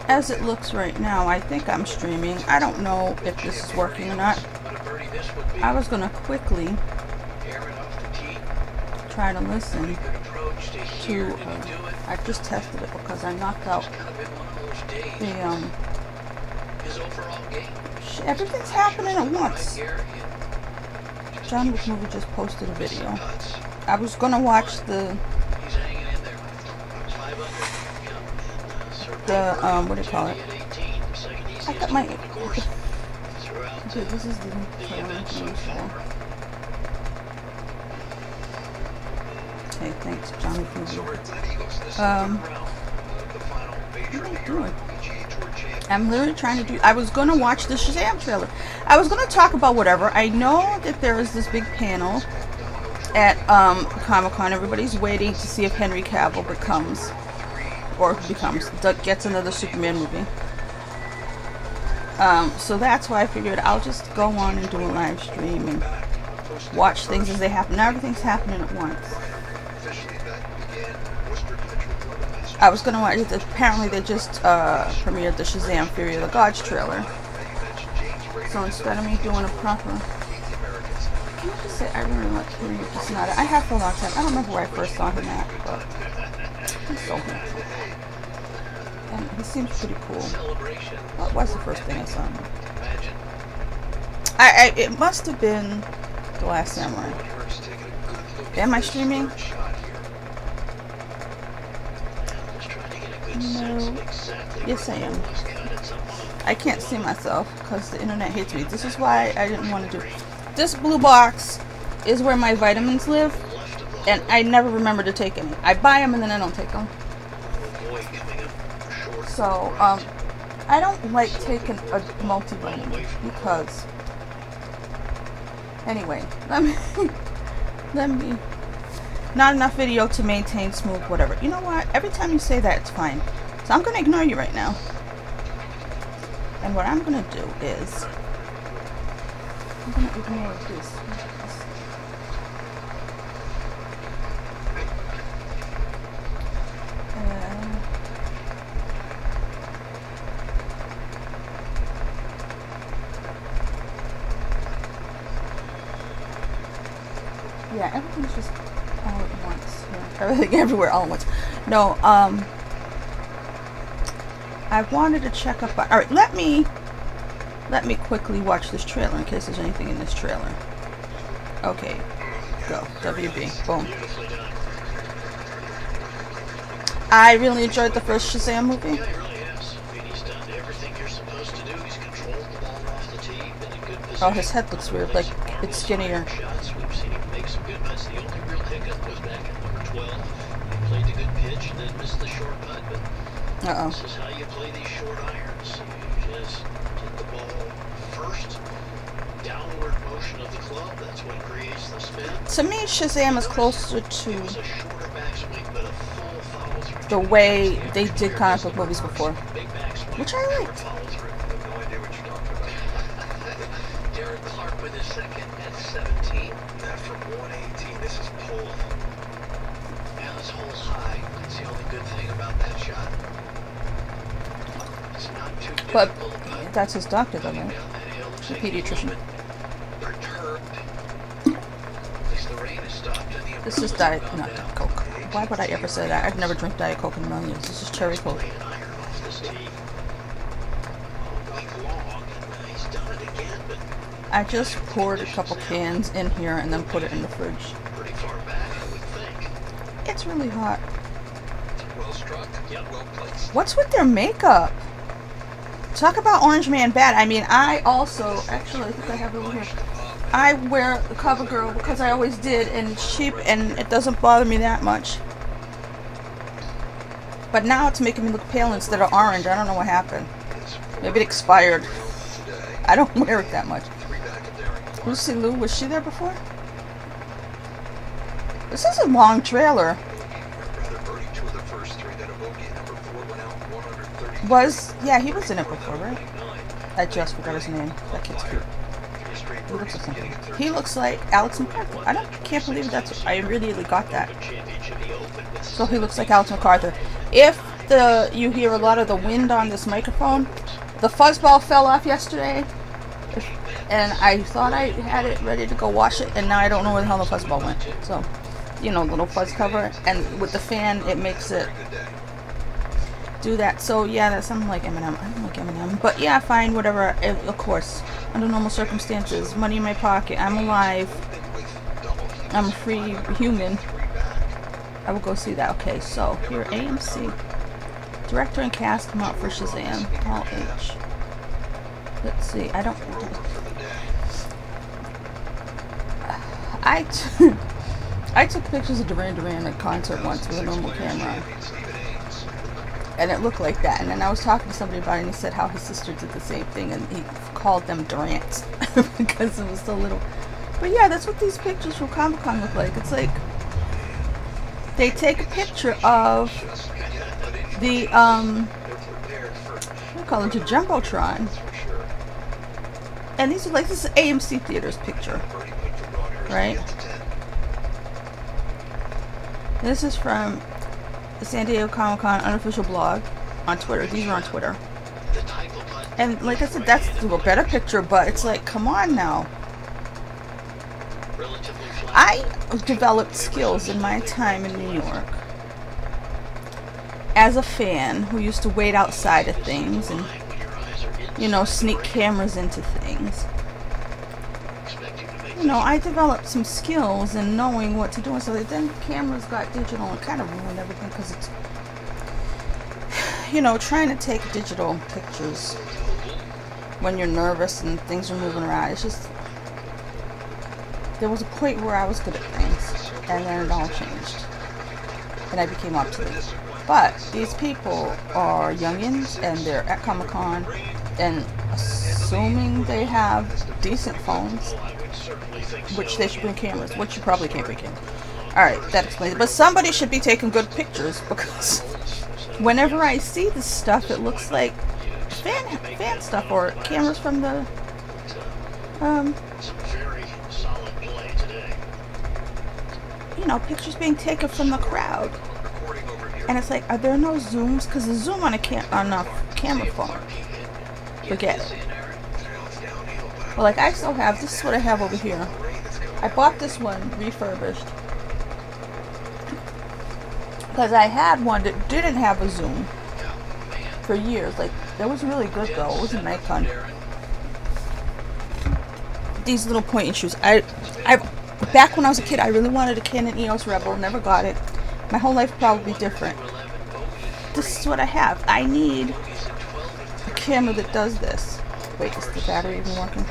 as it looks right now, I think I'm streaming. I don't know if this is working or not. I was going to quickly try to listen to, I just tested it because I knocked out the, everything's happening at once. John Wick movie just posted a video. I was going to watch the what do you call it? I got my, dude, this is the okay, thanks, John Wick movie. I'm literally trying to do, I was going to watch the Shazam trailer. I was going to talk about whatever. I know that there is this big panel at Comic-Con. Everybody's waiting to see if Henry Cavill gets another Superman movie. So that's why I figured I'll just go on and do a live stream and watch things as they happen. Now everything's happening at once. I was gonna watch it. Apparently they just premiered the Shazam Fury of the Gods trailer. So instead of me doing a proper, can I just say I really like Fury of the Sonata. I have for a long time. I don't remember where I first saw him at, but he's so handsome. And he seems pretty cool. What was the first thing I saw him? It must have been The Last Samurai. Am I streaming? No. Yes, I am. I can't see myself because the internet hates me. This is why I didn't want to do it. This blue box is where my vitamins live, and I never remember to take any. I buy them and then I don't take them. So, I don't like taking a multivitamin because, anyway, let me, not enough video to maintain smooth whatever. You know what? Every time you say that, it's fine. So I'm going to ignore you right now. And what I'm going to do is, I'm going to ignore this. Yeah, everything's just all at once. Yeah. Everything everywhere all at once. No, I wanted to check up on, alright, let me quickly watch this trailer in case there's anything in this trailer. Okay, go. WB. Boom. I really enjoyed the first Shazam movie. Oh, his head looks weird, like it's skinnier. Uh-oh. This is how you play these short irons. You just hit the ball first, downward motion of the club, that's what creates the spin. To me, Shazam is closer to the way they did comic book movies before, which I liked. Derek Clark with his second at 17. That from 118. This is pulled. Yeah, this hole's high. That's the only good thing about that shot. But that's his doctor, though, right? The pediatrician. This is Diet, not Diet Coke. Why would I ever say that? I've never drank Diet Coke in a million years. This is cherry Coke. I just poured a couple cans in here and then put it in the fridge. It's really hot. What's with their makeup? Talk about Orange Man bad. I mean, I also, actually, I think I have it over here. I wear the CoverGirl because I always did, and it's cheap, and it doesn't bother me that much. But now it's making me look pale instead of orange. I don't know what happened. Maybe it expired. I don't wear it that much. Lucy Liu, was she there before? This is a long trailer. Yeah, he was in it before, right? I just forgot his name. That kid's cute. He looks like something. He looks like Alex MacArthur. Can't believe I really got that. So he looks like Alex MacArthur. If you hear a lot of the wind on this microphone. The fuzzball fell off yesterday, and I thought I had it ready to go wash it, and now I don't know where the hell the fuzzball went. So, you know, little fuzz cover, and with the fan, it makes it do that. So yeah, that's something like Eminem. I don't like Eminem, but yeah, fine, whatever. Of course, under normal circumstances, money in my pocket, I'm alive, I'm a free human, I will go see that. Okay, so here, AMC. Director and cast come out for Shazam. Paul H. Let's see, I took pictures of Duran Duran at concert once with a normal camera. And it looked like that. And then I was talking to somebody about it, and he said how his sister did the same thing, and he called them Durants because it was so little. But yeah, that's what these pictures from Comic-Con look like. It's like they take a picture of the what do you call it, the Jumbotron, and these are like, this is AMC Theaters picture, right? This is from the San Diego Comic-Con unofficial blog on Twitter. These are on Twitter. And like I said, that's a better picture, but it's like, come on now. I developed skills in my time in New York as a fan who used to wait outside of things and, you know, sneak cameras into things. You know, I developed some skills in knowing what to do, and so then cameras got digital and kind of ruined everything, because it's, you know, trying to take digital pictures when you're nervous and things are moving around, it's just, there was a point where I was good at things, and then it all changed, and I became obsolete. But these people are youngins, and they're at Comic-Con, and assuming they have decent phones, which they should bring cameras, which you probably can't bring cameras. Alright, that explains it. But somebody should be taking good pictures, because whenever I see this stuff, it looks like fan stuff, or cameras from the you know, pictures being taken from the crowd. And it's like, are there no zooms? Because the zoom on a camera phone, forget it. Well, like, I still have, this is what I have over here. I bought this one refurbished because I had one that didn't have a zoom for years. Like, that was really good though. It was a Nikon. These little point and shoots. Back when I was a kid, I really wanted a Canon EOS Rebel. Never got it. My whole life probably different. This is what I have. I need a camera that does this. Wait, is the battery even working?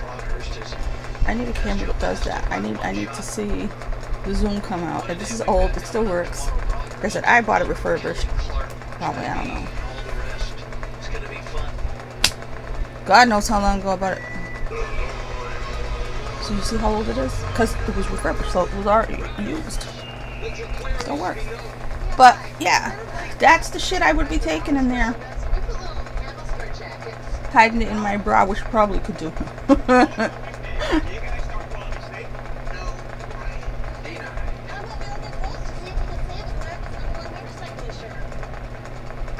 I need a camera that does that. I need to see the zoom come out. And this is old. It still works. Like I said, I bought it refurbished. Probably, I don't know. God knows how long ago I bought it. So you see how old it is? Because it was refurbished, so it was already used. Still works. But yeah, that's the shit I would be taking in there. Hiding it in my bra, which probably could do.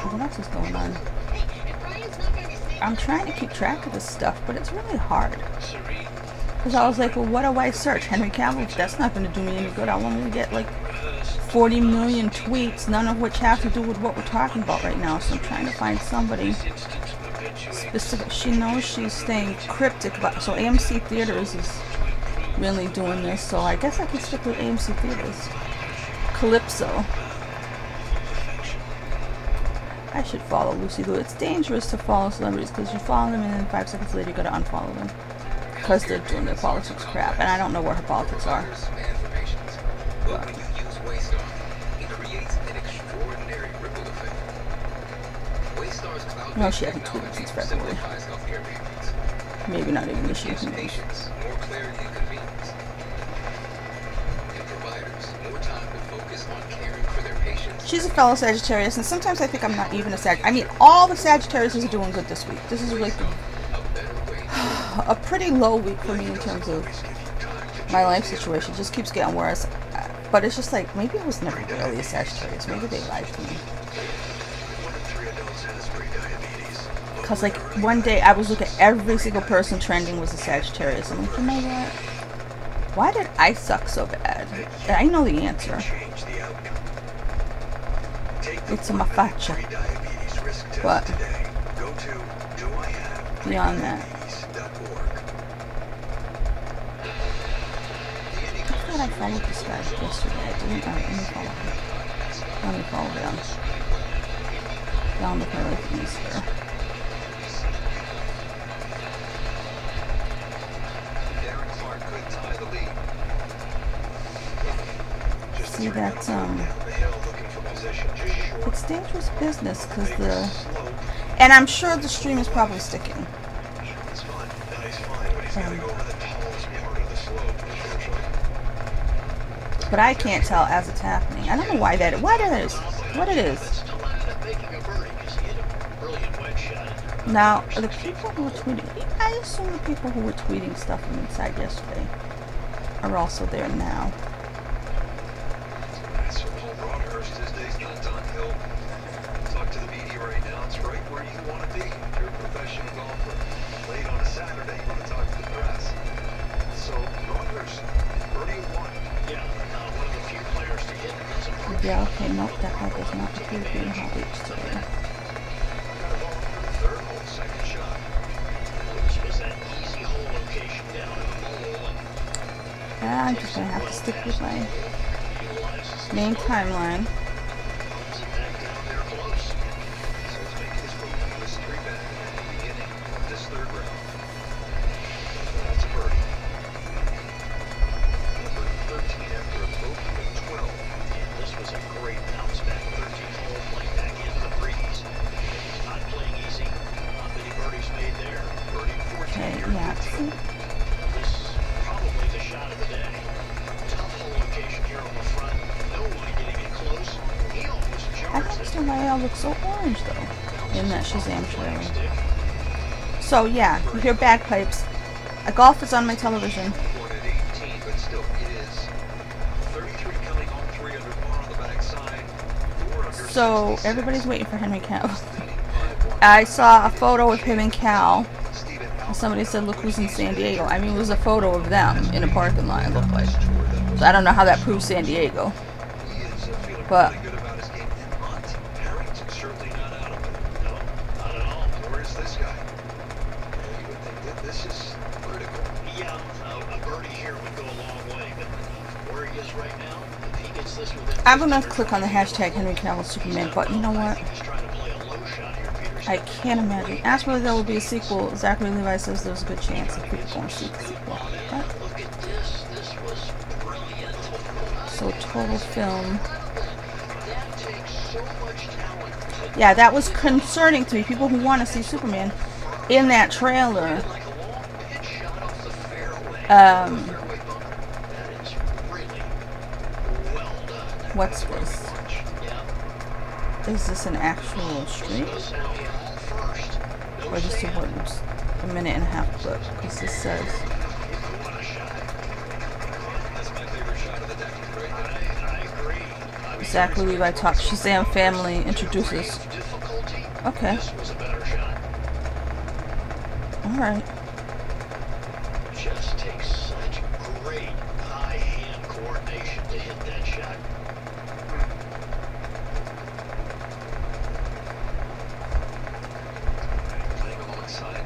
What else is going on? I'm trying to keep track of this stuff, but it's really hard. Because I was like, well, what do I search? Henry Cavill? That's not going to do me any good. I want to get like 40 million tweets, none of which have to do with what we're talking about right now. So I'm trying to find somebody specific. She knows she's staying cryptic about. So AMC Theaters is really doing this. So I guess I can stick with AMC Theaters. Calypso. I should follow Lucy Liu. It's dangerous to follow celebrities because you follow them and then 5 seconds later you gotta unfollow them because they're doing their politics crap, and I don't know where her politics are. But. No, she hasn't tweeted since February. Maybe not even this year. Who knows? She's a fellow Sagittarius, and sometimes I think I'm not even a Sag. I mean, all the Sagittarius are doing good this week. This is like a pretty low week for me in terms of my life situation. It just keeps getting worse. But it's just like, maybe I was never really a Sagittarius. Maybe they lied to me. Because like one day I was looking at every single person trending was a Sagittarius. I'm like, you know what? Why did I suck so bad? I know the answer. It's a mafacha. But beyond that, I thought I followed this guy yesterday. I didn't. Let me follow him. Let me follow him. Down the hill like Easter. See that it's dangerous business because and I'm sure the stream is probably sticking. But I can't tell as it's happening. I don't know why that is. What it is. Now, the people who were tweeting, I assume the people who were tweeting stuff from inside yesterday are also there now. Yeah, okay, nope, that guy does not appear to be in hot reach today. Yeah, I'm just gonna have to stick with my main timeline. Looks so orange though in that Shazam trailer. So yeah, you hear bagpipes. A golf is on my television. So everybody's waiting for Henry Cavill. I saw a photo of him and Cal. Somebody said, "Look who's in San Diego." I mean, it was a photo of them in a parking lot. It looked like. So I don't know how that proves San Diego, but. I'm gonna click on the hashtag Henry Cavill Superman, but you know what? I can't imagine. As for there will be a sequel, Zachary Levi says there's a good chance if people won't see the sequel. But, so total film. Yeah, that was concerning to me. People who want to see Superman in that trailer. What's this? Is this an actual stream? Or just a minute and a half clip? Because this says Zachary Levi talks Shazam family introduces. Okay. Alright. Just takes such great high-hand coordination to hit that shot. Playing alongside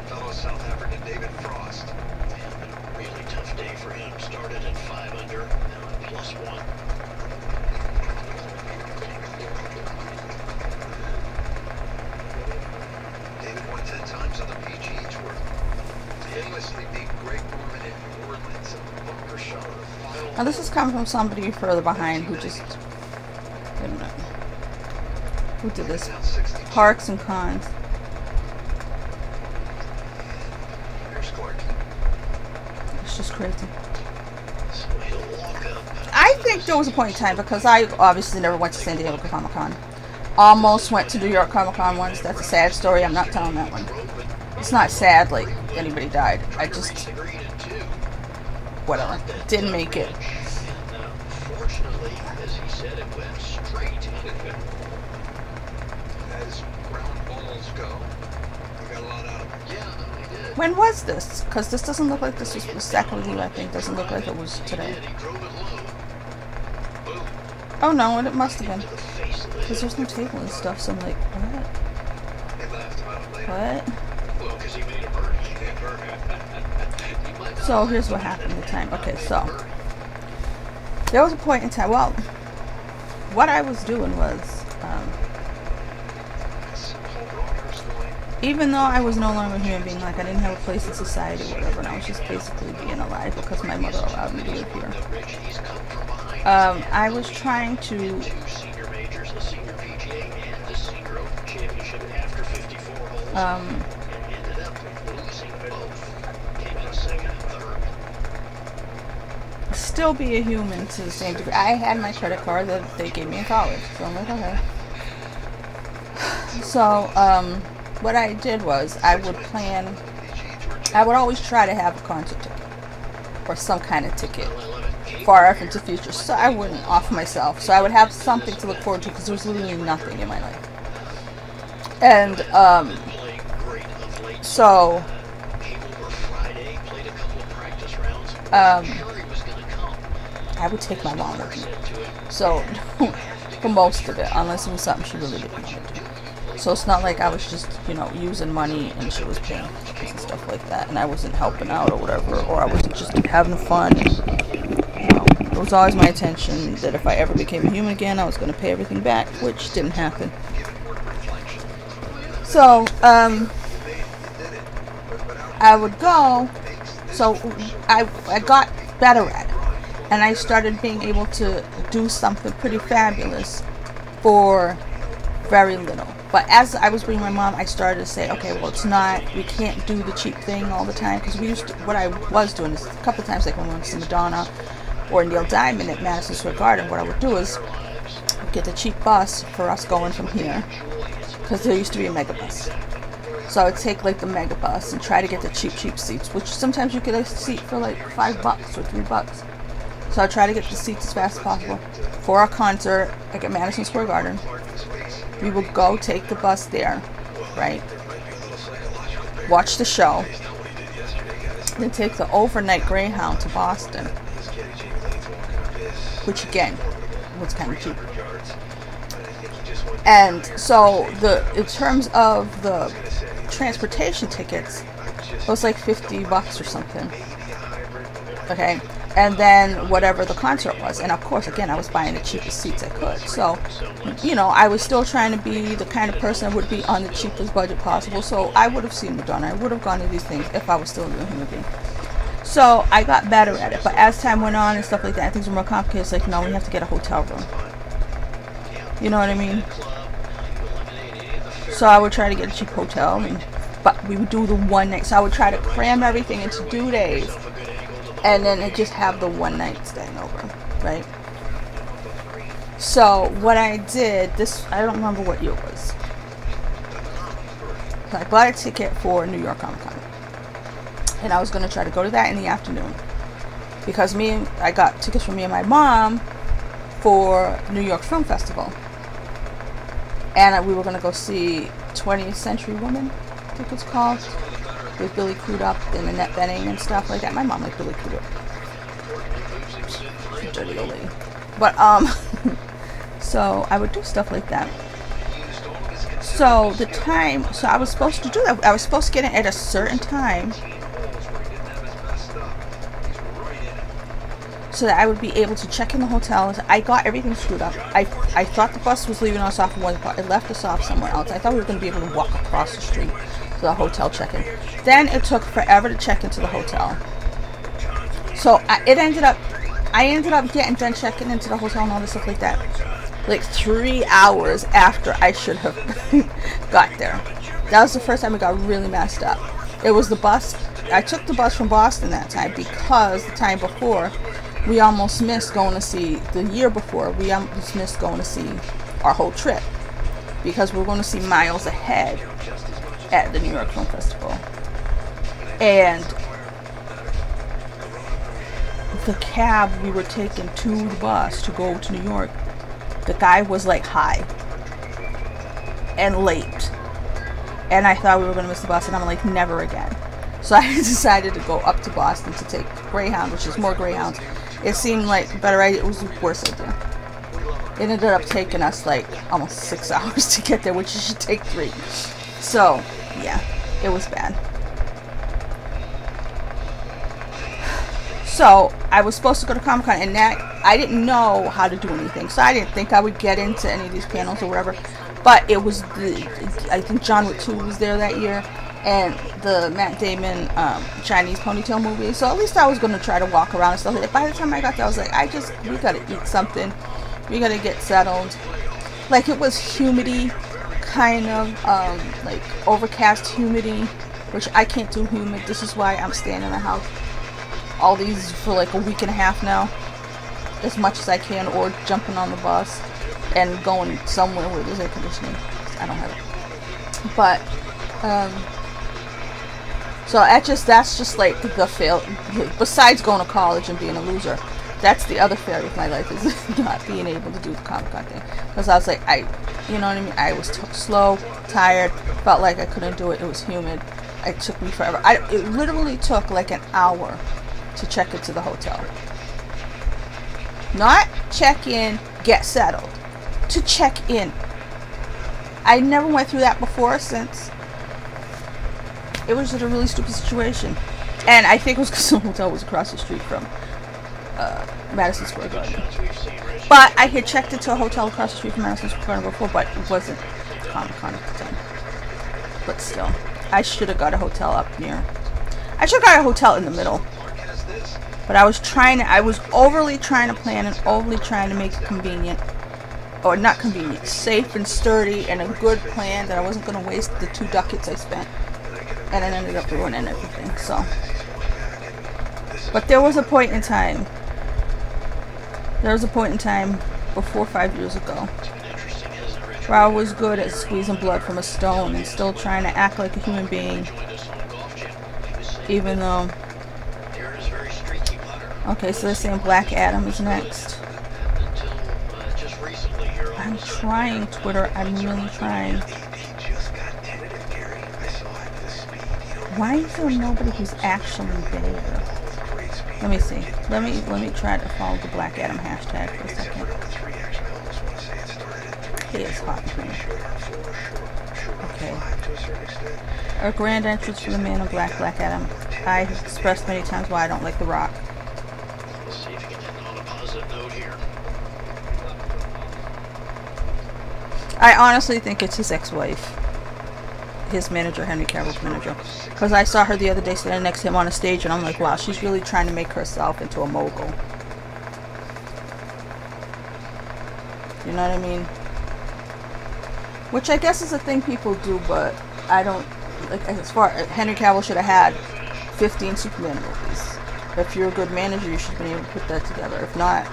fellow South African David Frost. Man, been a really tough day for him. Started at 5 under, now at +1. David won 10 times on the PGA Tour. Endlessly beat Greg Norman in New Orleans and the bunker shot of the final. Now this is coming from somebody further behind who just, wait a minute, who did this? Parks and Cons. Here's Clark. It's just crazy. So he'll walk up. I think there was a point in time, because I obviously never went to San Diego Comic Con. Almost went to New York Comic Con once. That's a sad story. I'm not telling that one. It's not sad like anybody died. I just, whatever, didn't make it. Fortunately, as he said, it went straight. As When was this? Because this doesn't look like this was the second review, I think. Doesn't look like it was today. Oh no, it must have been. Because there's no table and stuff, so I'm like, what? What? So here's what happened at the time. Okay, so there was a point in time, well, what I was doing was, even though I was no longer a human being, like I didn't have a place in society or whatever, and I was just basically being alive because my mother allowed me to live here. I was trying to still be a human to the same degree. I had my credit card that they gave me in college, so I'm like, okay. So, what I did was I would always try to have a concert ticket or some kind of ticket far off into the future, so I wouldn't off myself. So I would have something to look forward to because there was literally nothing in my life. And so I would take my mom with me. So for most of it, unless it was something she really didn't want to do. So it's not like I was just, you know, using money and she was paying and stuff like that, and I wasn't helping out or whatever, or I wasn't just having fun. And, you know, it was always my intention that if I ever became a human again, I was going to pay everything back, which didn't happen. So, I would go, so I got better at it, and I started being able to do something pretty fabulous for very little. But as I was bringing my mom, I started to say, okay, well, it's not, we can't do the cheap thing all the time, because we used to, what I was doing is a couple of times, like when we went to see Madonna or Neil Diamond at Madison Square Garden, what I would do is get the cheap bus for us going from here, because there used to be a megabus. So I would take like the megabus and try to get the cheap seats, which sometimes you could get a seat for like $5 or $3. So I try to get the seats as fast as possible for our concert like at Madison Square Garden. We would go take the bus there, right? Watch the show. Then take the overnight Greyhound to Boston, which again was kind of cheap. And so in terms of the transportation tickets, it was like $50 or something. Okay. And then whatever the concert was. And of course, again, I was buying the cheapest seats I could. So, you know, I was still trying to be the kind of person that would be on the cheapest budget possible. So I would have seen Madonna. I would have gone to these things if I was still a real human being. So I got better at it. But as time went on and stuff like that, things were more complicated. It's like, no, we have to get a hotel room. You know what I mean? So I would try to get a cheap hotel. But we would do the one night. So I would try to cram everything into 2 days. And then just have the one night staying over, right? So what I did, I don't remember what year it was. So I bought a ticket for New York Comic Con, and I was going to try to go to that in the afternoon, because I got tickets for me and my mom for New York Film Festival, and we were going to go see 20th Century Woman, I think it's called, with Billy Crudup and Annette Bening and stuff like that. My mom liked Billy Crudup. She's a dirty old lady. But, so I would do stuff like that. So so I was supposed to do that. I was supposed to get in at a certain time so that I would be able to check in the hotel. I got everything screwed up. I thought the bus was leaving us off in one spot. It left us off somewhere else. I thought we were going to be able to walk across the street to the hotel check-in. Then it took forever to check into the hotel. So I ended up getting done checking into the hotel and all this stuff like that, like 3 hours after I should have got there. That was the first time it got really messed up. It was the bus. I took the bus from Boston that time because the time before we almost missed going to see, the year before we almost missed going to see our whole trip, because we were going to see Miles Ahead at the New York Film Festival. And the cab we were taking to the bus to go to New York, the guy was like high and late, and I thought we were going to miss the bus, and I'm like, never again. So I decided to go up to Boston to take Greyhound, which is more Greyhounds. It seemed like a better idea. It was the worst idea. It ended up taking us like almost 6 hours to get there, which you should take 3. So, yeah, it was bad. So, I was supposed to go to Comic-Con, and that, I didn't know how to do anything. So, I didn't think I would get into any of these panels or whatever. But it was I think John Wick 2 was there that year. And the Matt Damon Chinese ponytail movie. So, at least I was going to try to walk around and stuff like that. By the time I got there, I was like, we got to eat something. We got to get settled. Like, it was humidity, kind of, like, overcast humidity. Which I can't do humid. This is why I'm staying in the house. All these for like a week and a half now, as much as I can, or jumping on the bus and going somewhere where there's air conditioning. I don't have it, but so that's just like the fail. Besides going to college and being a loser, that's the other failure of my life, is not being able to do the Comic-Con thing. Because I was like, you know what I mean? I was slow, tired, felt like I couldn't do it. It was humid. It took me forever. It literally took like an hour to check into the hotel. Not check in, get settled. To check in. I never went through that before, since it was just a really stupid situation. And I think it was because the hotel was across the street from Madison Square Garden. But I had checked into a hotel across the street from Madison Square Garden before, but it wasn't Comic-Con at the time. But still, I should have got a hotel up near. I should have got a hotel in the middle. But I was overly trying to plan and overly trying to make it convenient. Or not convenient, safe and sturdy, and a good plan that I wasn't going to waste the 2 ducats I spent. And it ended up ruining everything, so. But there was a point in time. There was a point in time before 5 years ago where I was good at squeezing blood from a stone and still trying to act like a human being. Even though... Okay, so they're saying Black Adam is next. I'm trying, Twitter. I'm really trying. Why is there nobody who's actually there? Let me see. Let me try to follow the Black Adam hashtag for a second. It is hot in here. Okay. A grand entrance for the Man in Black, Black Adam. I have expressed many times why I don't like The Rock. I honestly think it's his ex-wife. His manager, Henry Cavill's manager. Because I saw her the other day standing next to him on a stage, and I'm like, wow, she's really trying to make herself into a mogul. You know what I mean? Which I guess is a thing people do, but I don't... Like, as far as Henry Cavill should have had 15 Superman movies. If you're a good manager, you should have been able to put that together. If not,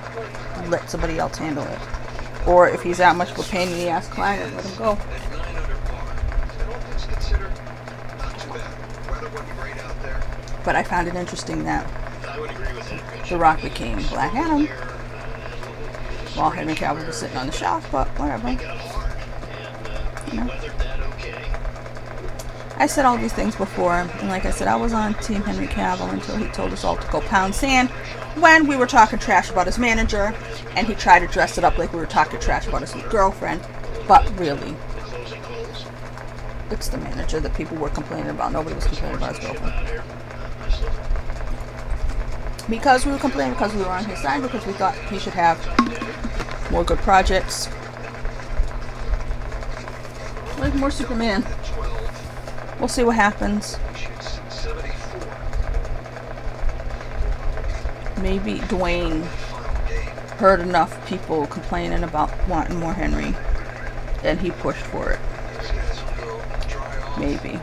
let somebody else handle it. Or if he's that much of a pain in the ass client, let him go. But I found it interesting that The Rock became Black Adam while Henry Cavill was sitting on the shelf, but whatever. You know. I said all these things before, and like I said, I was on Team Henry Cavill until he told us all to go pound sand when we were talking trash about his manager, and he tried to dress it up like we were talking trash about his girlfriend, but really, it's the manager that people were complaining about. Nobody was complaining about his girlfriend. Because we were complaining, because we were on his side, because we thought he should have more good projects. Like more Superman. We'll see what happens. Maybe Dwayne heard enough people complaining about wanting more Henry, and he pushed for it. Maybe.